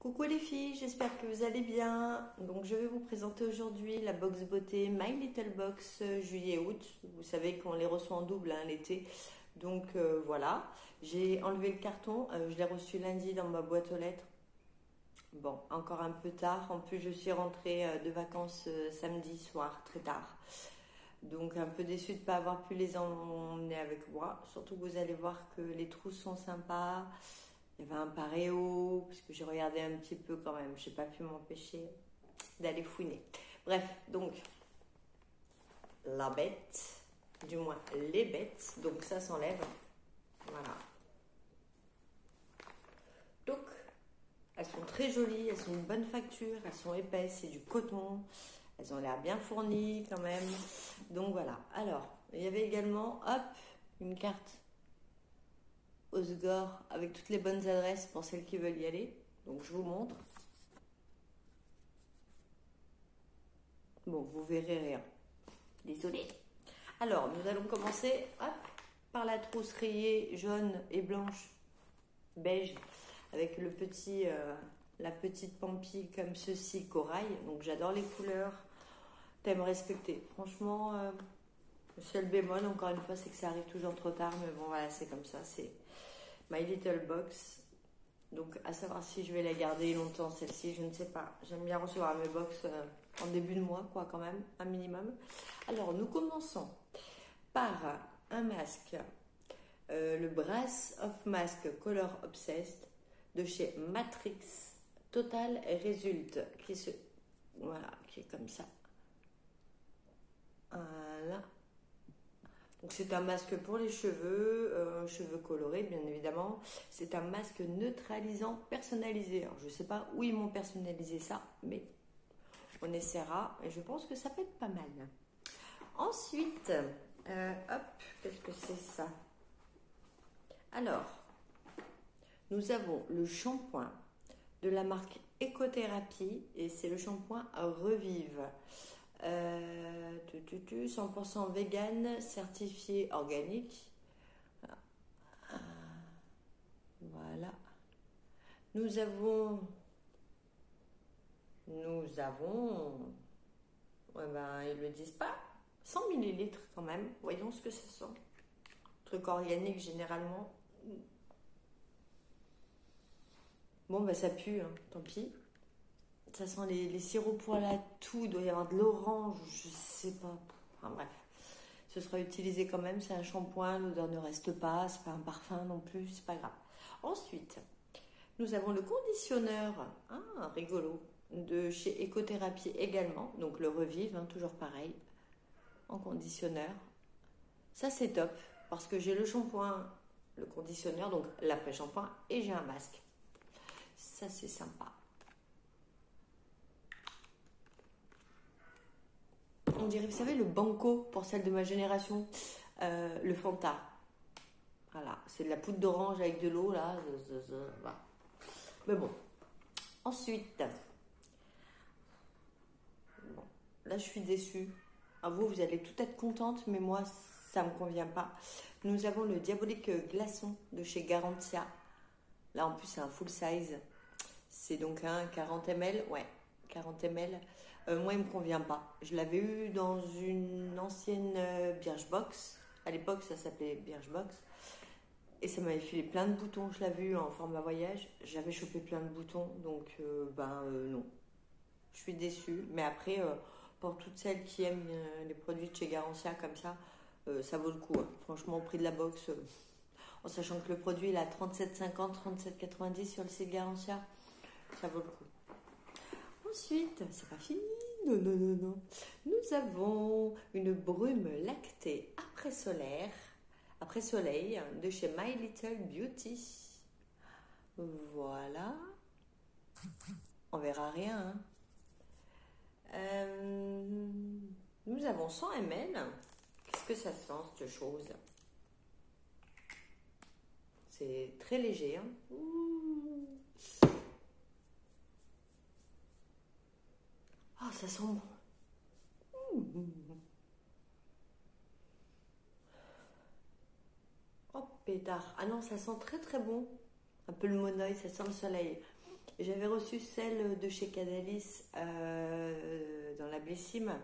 Coucou les filles, j'espère que vous allez bien. Donc je vais vous présenter aujourd'hui la box beauté My Little Box juillet-août. Vous savez qu'on les reçoit en double l'été. Donc voilà, j'ai enlevé le carton, je l'ai reçu lundi dans ma boîte aux lettres. Bon, encore un peu tard. En plus je suis rentrée de vacances samedi soir, très tard. Donc un peu déçue de ne pas avoir pu les emmener avec moi. Surtout que vous allez voir que les trousses sont sympas. Il y avait un paréo, parce que j'ai regardé un petit peu quand même. Je n'ai pas pu m'empêcher d'aller fouiner. Bref, donc, la bête, du moins les bêtes. Donc ça s'enlève. Voilà. Donc, elles sont très jolies, elles sont de bonne facture, elles sont épaisses, c'est du coton. Elles ont l'air bien fournies quand même. Donc voilà. Alors, il y avait également, hop, une carte Osgore avec toutes les bonnes adresses pour celles qui veulent y aller. Donc je vous montre. Bon, vous verrez rien. Désolée. Alors, nous allons commencer hop, par la trousse rayée jaune et blanche, beige, avec le petit, la petite pampille comme ceci, corail. Donc j'adore les couleurs. Thème respecté. Franchement, le seul bémol, encore une fois, c'est que ça arrive toujours trop tard. Mais bon, voilà, c'est comme ça. C'est My Little Box. Donc à savoir si je vais la garder longtemps celle-ci, je ne sais pas. J'aime bien recevoir mes box en début de mois, quoi, quand même, un minimum. Alors nous commençons par un masque, le Brass of Mask Color Obsessed de chez Matrix Total Result, voilà, qui est comme ça. Voilà. Donc c'est un masque pour les cheveux, cheveux colorés bien évidemment. C'est un masque neutralisant personnalisé. Alors je ne sais pas où ils m'ont personnalisé ça, mais on essaiera et je pense que ça peut être pas mal. Ensuite, hop, qu'est-ce que c'est ça? Alors, nous avons le shampoing de la marque Ecothérapie et c'est le shampoing Revive. 100% vegan, certifié organique. Voilà. Nous avons, ouais ben ils le disent pas, 100 millilitres quand même. Voyons ce que ça sent. Truc organique généralement. Bon ben ça pue, hein, tant pis. Ça sent les sirops pour la toux, il doit y avoir de l'orange, je sais pas. Enfin bref, ce sera utilisé quand même, c'est un shampoing, l'odeur ne reste pas, c'est pas un parfum non plus, c'est pas grave. Ensuite, nous avons le conditionneur, rigolo, de chez Ecothérapie également, donc le Revive, toujours pareil, en conditionneur. Ça c'est top, parce que j'ai le shampoing, le conditionneur, donc l'après-shampoing, et j'ai un masque. Ça c'est sympa. On dirait, vous savez, le Banco pour celle de ma génération, le Fanta. Voilà, c'est de la poudre d'orange avec de l'eau, là. Voilà. Mais bon. Ensuite, bon, là, je suis déçue. À vous, vous allez tout être contente, mais moi, ça ne me convient pas. Nous avons le Diabolique Glaçon de chez Garantia. Là, en plus, c'est un full size. C'est donc un 40 ml. Ouais, 40 ml. Moi, il ne me convient pas. Je l'avais eu dans une ancienne Birchbox. À l'époque, ça s'appelait Birchbox. Et ça m'avait filé plein de boutons. Je l'avais eu en format voyage. J'avais chopé plein de boutons. Donc, non. Je suis déçue. Mais après, pour toutes celles qui aiment les produits de chez Garantia comme ça vaut le coup. Hein. Franchement, au prix de la box, en sachant que le produit il a 37,50, 37,90 sur le site Garantia, ça vaut le coup. Ensuite, c'est pas fini. Non. Nous avons une brume lactée après soleil de chez My Little Beauty. Voilà. On verra rien. Hein. Nous avons 100 ml. Qu'est-ce que ça sent cette chose? C'est très léger. Hein. Ouh. Oh, ça sent bon. Oh, pétard. Ah non, ça sent très très bon. Un peu le monoeil, ça sent le soleil. J'avais reçu celle de chez Cadalis dans la Blessime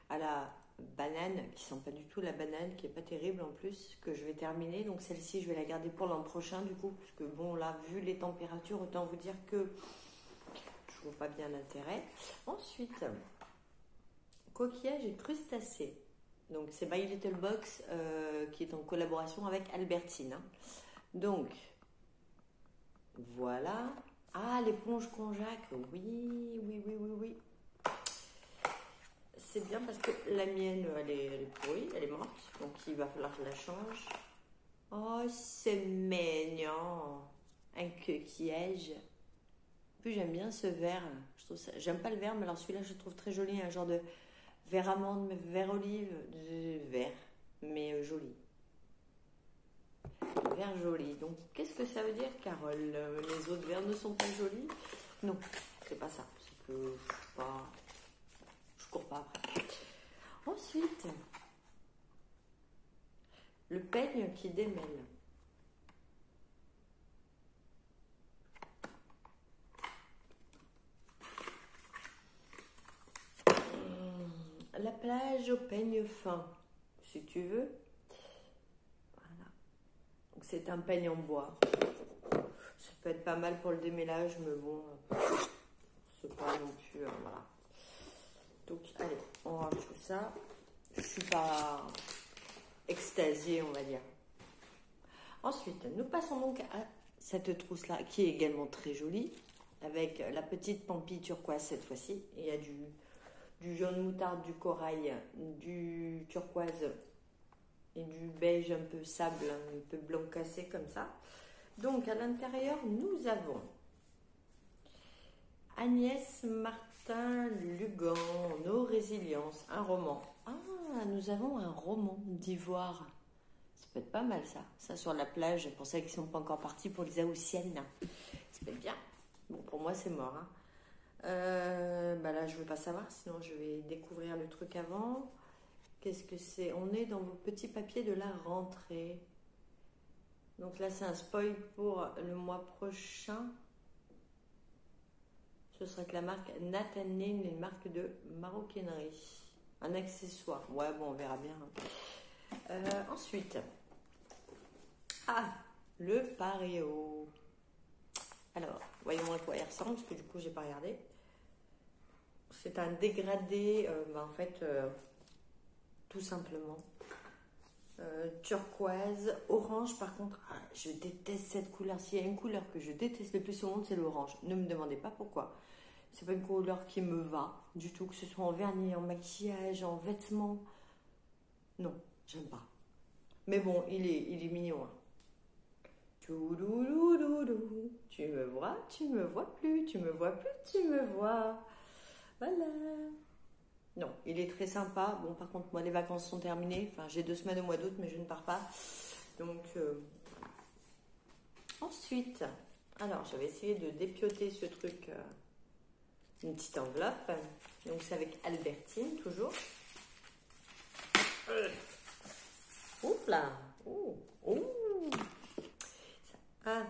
à la banane, qui sent pas du tout la banane, qui est pas terrible en plus, que je vais terminer. Donc celle-ci, je vais la garder pour l'an prochain du coup, parce que bon là, vu les températures, autant vous dire que je vois pas bien l'intérêt. Ensuite, coquillage et crustacés. Donc c'est My Little Box qui est en collaboration avec Albertine. Hein. Donc voilà. Ah, l'éponge konjac, oui. C'est bien parce que la mienne, elle est pourrie, elle est morte. Donc il va falloir que je la change. Oh, c'est mignon. Un coquillage. En plus, j'aime bien ce vert. Je trouve ça... J'aime pas le vert, mais alors celui-là, je le trouve très joli. Un genre de vert amande, vert olive. Vert, mais joli. Vert joli. Donc, qu'est-ce que ça veut dire, Carole? Les autres verts ne sont pas jolis? Non, c'est pas ça. C'est que je cours pas après. Ensuite, le peigne qui démêle. La plage au peigne fin, si tu veux. Voilà. Donc c'est un peigne en bois. Ça peut être pas mal pour le démêlage, mais bon, c'est pas non plus. Voilà. Donc allez, on range tout ça. Je suis pas extasiée, on va dire. Ensuite, nous passons donc à cette trousse-là, qui est également très jolie, avec la petite pampille turquoise cette fois-ci. Il y a du jaune moutarde, du corail, du turquoise et du beige un peu sable, un peu blanc cassé comme ça. Donc à l'intérieur, nous avons Agnès Martin Lugan, Nos résiliences, un roman. Ah, nous avons un roman d'Ivoire. Ça peut être pas mal ça. Ça sur la plage, pour celles qui ne sont pas encore parties pour les Haussiennes. Ça peut être bien. Bon, pour moi, c'est mort. Hein. Bah là, je ne veux pas savoir, sinon je vais découvrir le truc avant. Qu'est-ce que c'est? On est dans vos petits papiers de la rentrée. Donc là, c'est un spoil pour le mois prochain. Ce sera que la marque Nathalie, une marque de maroquinerie. Un accessoire. Ouais, bon, on verra bien. Ensuite, le paréo. Alors, voyons à quoi il ressemble, parce que du coup, j'ai pas regardé. C'est un dégradé, en fait, tout simplement. Turquoise, orange par contre, je déteste cette couleur. S'il y a une couleur que je déteste le plus au monde, c'est l'orange. Ne me demandez pas pourquoi. C'est pas une couleur qui me va du tout, que ce soit en vernis, en maquillage, en vêtements. Non, j'aime pas. Mais bon, il est mignon. Hein. Touloulouloulou. Tu me vois plus, tu me vois plus, tu me vois. Voilà. Non, il est très sympa. Bon, par contre, moi, les vacances sont terminées. Enfin, j'ai 2 semaines au mois d'août, mais je ne pars pas. Donc, ensuite, alors, j'avais essayé de dépioter ce truc. Une petite enveloppe. Donc, c'est avec Albertine, toujours. Oups là. Oh. Ah.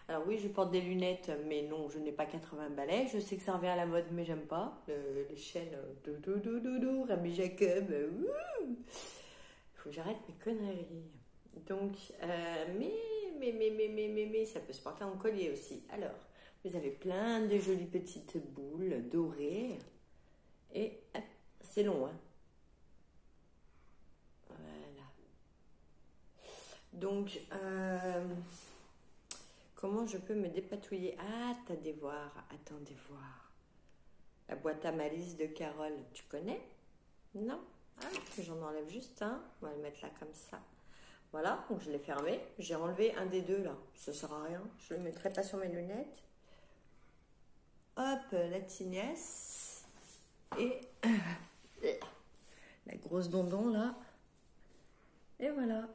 Alors oui, je porte des lunettes, mais non, je n'ai pas 80 balais. Je sais que ça revient à la mode, mais j'aime pas. Les chaînes, Rabbi Jacob, il faut que j'arrête mes conneries. Donc, mais, ça peut se porter en collier aussi. Alors, vous avez plein de jolies petites boules dorées. Et c'est long, hein. Voilà. Donc, comment je peux me dépatouiller? Ah, attendez voir. La boîte à malice de Carole, tu connais? Non? Ah, j'en enlève juste un. On va le mettre là comme ça. Voilà, donc je l'ai fermé. J'ai enlevé un des deux là. Ça sert à rien. Je le mettrai pas sur mes lunettes. Hop, la tignasse. Et la grosse dondon là. Et voilà.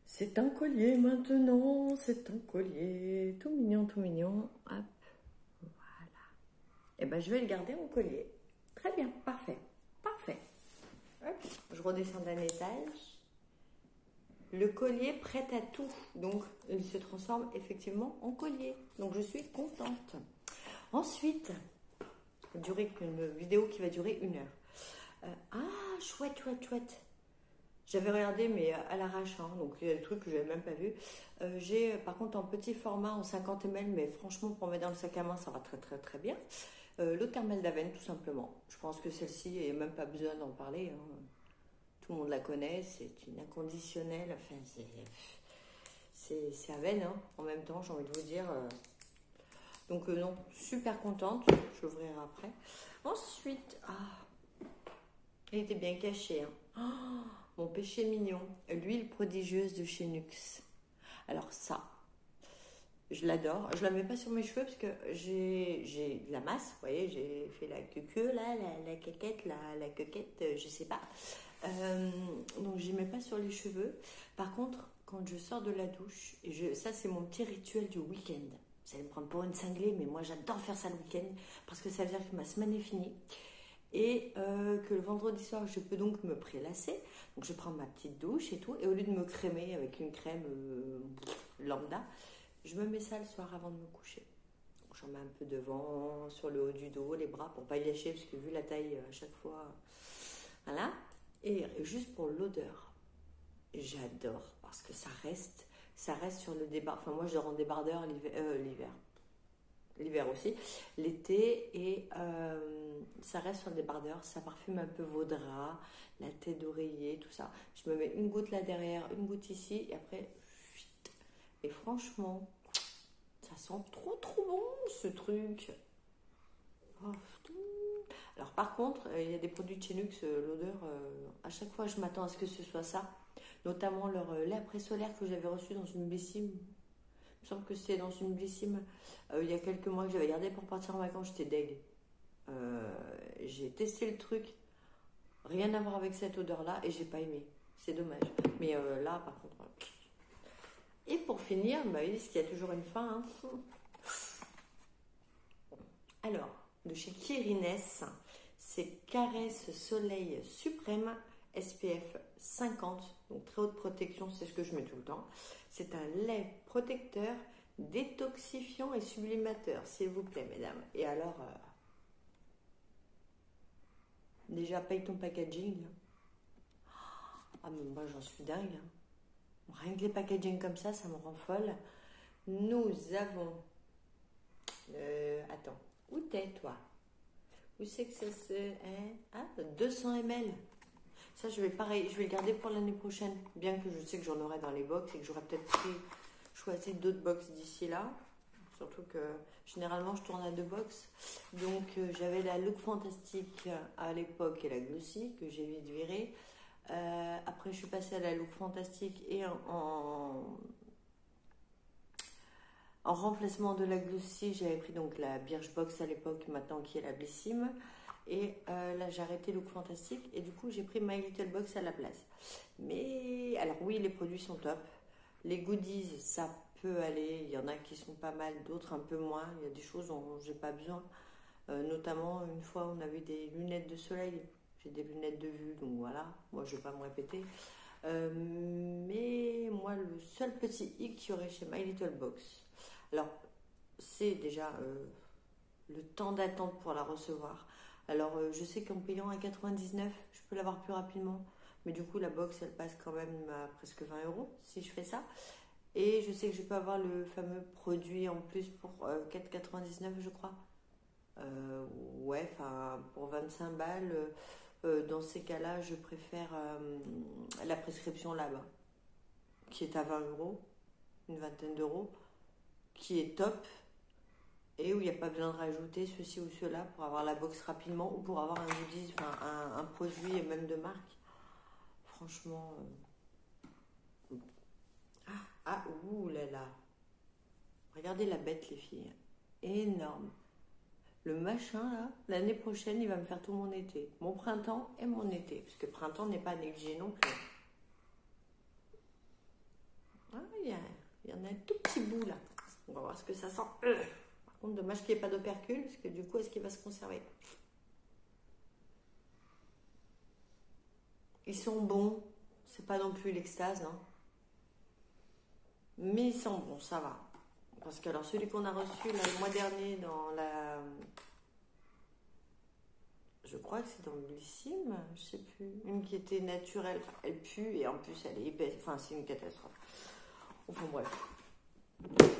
C'est un collier maintenant, c'est un collier. Tout mignon, tout mignon. Hop, voilà. Et ben je vais le garder en collier. Très bien, parfait. Parfait. Hop, je redescends d'un étage. Le collier prêt à tout. Donc, il se transforme effectivement en collier. Donc, je suis contente. Ensuite, une vidéo qui va durer 1 heure. Ah, chouette, chouette, chouette. J'avais regardé, mais à l'arrache, hein, donc il y a des trucs que je n'avais même pas vu. J'ai par contre en petit format, en 50 ml, mais franchement, pour mettre dans le sac à main, ça va très très très bien. L'eau thermale d'Avène, tout simplement. Je pense que celle-ci, il n'y a même pas besoin d'en parler. Hein. Tout le monde la connaît, c'est une inconditionnelle. Enfin, c'est Avène, hein, en même temps, j'ai envie de vous dire. Donc non, super contente. Je l'ouvrirai après. Ensuite, il était bien caché. Hein. Mon péché mignon, l'huile prodigieuse de chez Nuxe. Alors ça, je l'adore. Je la mets pas sur mes cheveux parce que j'ai de la masse. Vous voyez, j'ai fait la queue là, la caquette, la coquette, je sais pas. Donc je mets pas sur les cheveux. Par contre, quand je sors de la douche, ça c'est mon petit rituel du week-end. Vous allez me prendre pour une cinglée, mais moi j'adore faire ça le week-end parce que ça veut dire que ma semaine est finie. Et que le vendredi soir, je peux donc me prélasser. Donc je prends ma petite douche et tout. Et au lieu de me crémer avec une crème lambda, je me mets ça le soir avant de me coucher. J'en mets un peu devant, sur le haut du dos, les bras, pour pas y lâcher, parce que vu la taille à chaque fois, voilà. Et juste pour l'odeur, j'adore, parce que ça reste sur le débardeur. Enfin moi je dors en débardeur l'hiver aussi, l'été, et ça reste sur le débardeur, ça parfume un peu vos draps, la tête d'oreiller, tout ça. Je me mets une goutte là derrière, une goutte ici, et après, et franchement, ça sent trop trop bon ce truc. Oh. Alors par contre, il y a des produits de chez Nuxe, l'odeur, à chaque fois je m'attends à ce que ce soit ça, notamment leur lait après solaire que j'avais reçu dans une Bessime. Il me semble que c'était dans une Bessime il y a quelques mois que j'avais gardé pour partir en vacances, j'étais deg. J'ai testé le truc, rien à voir avec cette odeur-là, et j'ai pas aimé. C'est dommage. Mais là, par contre. Et pour finir, parce qu'il y a toujours une fin. Hein. Alors, de chez Kirines, c'est Caresse Soleil Suprême SPF 50, donc très haute protection, c'est ce que je mets tout le temps. C'est un lait protecteur, détoxifiant et sublimateur, s'il vous plaît, mesdames. Et alors, déjà, paye ton packaging. Ah, mais moi, j'en suis dingue. Hein. Rien que les packaging comme ça me rend folle. Nous avons... attends, où t'es, toi? Où c'est que ça se... 200 ml. Ça, je vais le garder pour l'année prochaine. Bien que je sais que j'en aurai dans les box et que j'aurai peut-être choisi d'autres box d'ici là. Surtout que généralement, je tourne à 2 box. Donc, j'avais la Look Fantastique à l'époque et la Glossy que j'ai vite virée. Après, je suis passée à la Look Fantastique et en remplacement de la Glossy, j'avais pris donc la Birchbox à l'époque, maintenant qui est la Bellissime. Et là, j'ai arrêté Look Fantastique et du coup, j'ai pris My Little Box à la place. Mais alors oui, les produits sont top. Les goodies, ça peut aller. Il y en a qui sont pas mal, d'autres un peu moins. Il y a des choses dont j'ai pas besoin. Notamment, une fois, on avait des lunettes de soleil. J'ai des lunettes de vue, donc voilà. Moi, je vais pas me répéter. Mais moi, le seul petit hic qu'il y aurait chez My Little Box, alors, c'est déjà le temps d'attente pour la recevoir. Alors, je sais qu'en payant 1,99, je peux l'avoir plus rapidement. Mais du coup, la box, elle passe quand même à presque 20 € si je fais ça. Et je sais que je peux avoir le fameux produit en plus pour 4,99, je crois. Ouais, enfin, pour 25 balles. Dans ces cas-là, je préfère la prescription là-bas, qui est à 20 €, une vingtaine d'euros, qui est top. Et où il n'y a pas besoin de rajouter ceci ou cela pour avoir la box rapidement ou pour avoir un goodies, enfin un produit même de marque. Franchement. Ouh là là. Regardez la bête, les filles. Énorme. Le machin là, l'année prochaine, il va me faire tout mon été. Mon printemps et mon été. Parce que printemps n'est pas négligé non plus. Il y en a un tout petit bout là. On va voir ce que ça sent. Par contre, dommage qu'il n'y ait pas d'opercule, parce que du coup, est-ce qu'il va se conserver? Ils sont bons. C'est pas non plus l'extase, hein. Mais ils sont bons, ça va. Parce que alors celui qu'on a reçu là, le mois dernier dans la... Je crois que c'est dans Bellissime, je sais plus. Une qui était naturelle, enfin, elle pue et en plus elle est épaisse. Enfin, c'est une catastrophe. Enfin bref.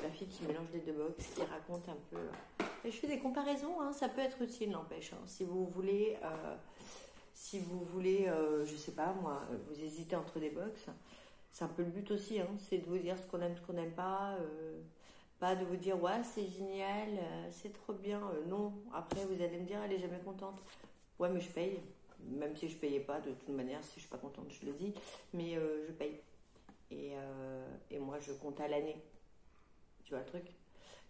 La fille qui mélange les deux box, qui raconte un peu. Et je fais des comparaisons, hein, ça peut être utile, n'empêche. Hein. Si vous voulez, je sais pas moi, vous hésitez entre des box, c'est un peu le but aussi, hein, c'est de vous dire ce qu'on aime, ce qu'on n'aime pas. Pas de vous dire ouais c'est génial, c'est trop bien. Non, après vous allez me dire elle est jamais contente. Ouais mais je paye, même si je payais pas de toute manière, si je suis pas contente je le dis, mais je paye. Et moi je compte à l'année, tu vois le truc.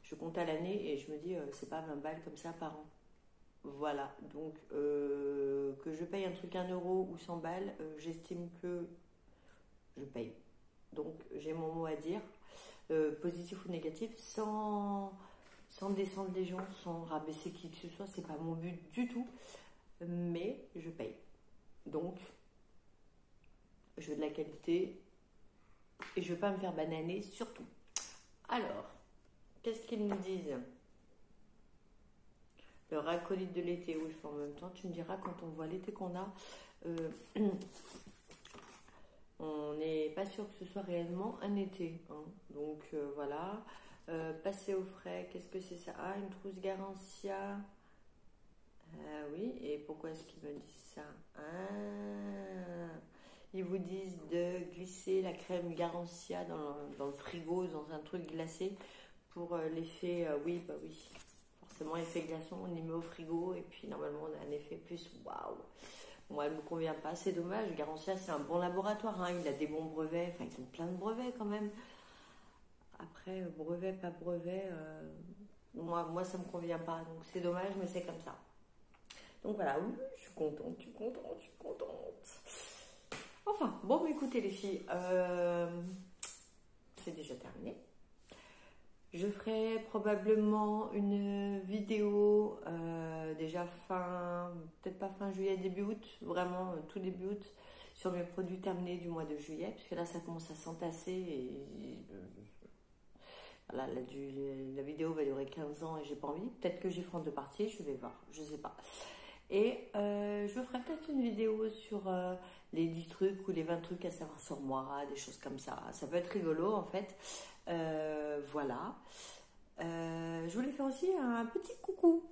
Je compte à l'année et je me dis c'est pas 20 balles comme ça par an. Voilà, donc que je paye un truc 1 € ou 100 balles, j'estime que je paye. Donc j'ai mon mot à dire. Positif ou négatif, sans descendre les gens, sans rabaisser qui que ce soit, c'est pas mon but du tout, mais je paye. Donc, je veux de la qualité et je veux pas me faire bananer surtout. Alors, qu'est-ce qu'ils nous disent? Le acolyte de l'été, oui, en même temps, tu me diras quand on voit l'été qu'on a, on n'est pas sûr que ce soit réellement un été. Hein. Donc voilà. Passer au frais, qu'est-ce que c'est ça? Ah, une trousse Garantia. Oui, et pourquoi est-ce qu'ils me disent ça? Ils vous disent de glisser la crème Garantia dans le frigo, dans un truc glacé pour l'effet. Oui, bah oui. Forcément, effet glaçon, on y met au frigo et puis normalement on a un effet plus waouh. Moi, elle ne me convient pas, c'est dommage. Garantia, c'est un bon laboratoire, hein. Il a des bons brevets, enfin, ils ont plein de brevets quand même. Après, brevet, pas brevet, moi, ça me convient pas, donc c'est dommage, mais c'est comme ça. Donc voilà, oui, je suis contente, je suis contente, je suis contente. Enfin, bon, écoutez les filles, c'est déjà terminé. Je ferai probablement une vidéo déjà peut-être pas fin juillet, début août, vraiment tout début août, sur mes produits terminés du mois de juillet, puisque là ça commence à s'entasser et voilà, la vidéo va durer 15 ans et j'ai pas envie. Peut-être que j'y ferai en 2 parties, je vais voir, je sais pas. Et je ferai peut-être une vidéo sur les 10 trucs ou les 20 trucs à savoir sur moi, des choses comme ça. Ça peut être rigolo en fait. Voilà. Je voulais faire aussi un petit coucou.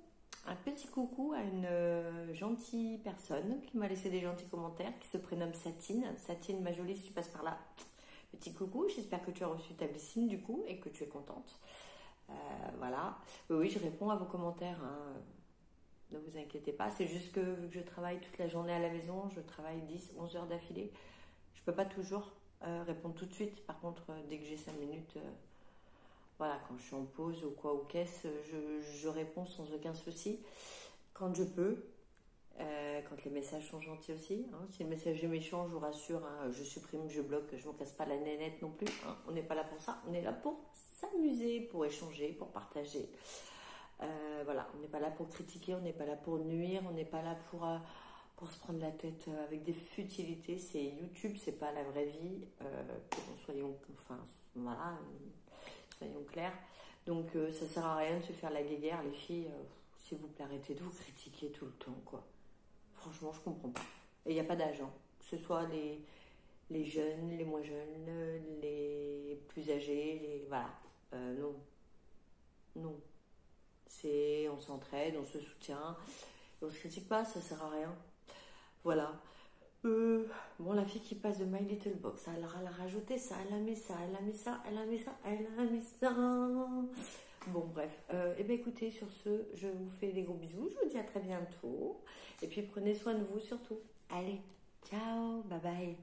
Un petit coucou à une gentille personne qui m'a laissé des gentils commentaires, qui se prénomme Satine. Satine, ma jolie, si tu passes par là, petit coucou. J'espère que tu as reçu ta Bessine du coup et que tu es contente. Voilà. Oui, je réponds à vos commentaires. Hein. Ne vous inquiétez pas. C'est juste que vu que je travaille toute la journée à la maison, je travaille 10-11 heures d'affilée. Je peux pas toujours répondre tout de suite. Par contre, dès que j'ai 5 minutes, voilà, quand je suis en pause ou quoi, ou qu'est-ce, je réponds sans aucun souci. Quand je peux, quand les messages sont gentils aussi. Hein. Si le message est méchant, je vous rassure, hein, je supprime, je bloque, je ne me casse pas la nénette non plus. Hein. On n'est pas là pour ça. On est là pour s'amuser, pour échanger, pour partager. Voilà, on n'est pas là pour critiquer, on n'est pas là pour nuire, on n'est pas là pour se prendre la tête avec des futilités. C'est YouTube, c'est pas la vraie vie. Soyons clairs. Donc ça sert à rien de se faire la guéguerre, les filles. S'il vous plaît, arrêtez de vous critiquer tout le temps, quoi. Franchement, je comprends pas. Et il n'y a pas d'âge, hein. Que ce soit les jeunes, les moins jeunes, les plus âgés, voilà. Non. Non. On s'entraide, on se soutient, on se critique pas, ça sert à rien. Voilà. Bon, la fille qui passe de My Little Box, elle a rajouté ça, elle a mis ça, elle a mis ça, elle a mis ça, elle a mis ça. Bon, bref. Eh bien, écoutez, sur ce, je vous fais des gros bisous. Je vous dis à très bientôt. Et puis, prenez soin de vous surtout. Allez, ciao, bye bye.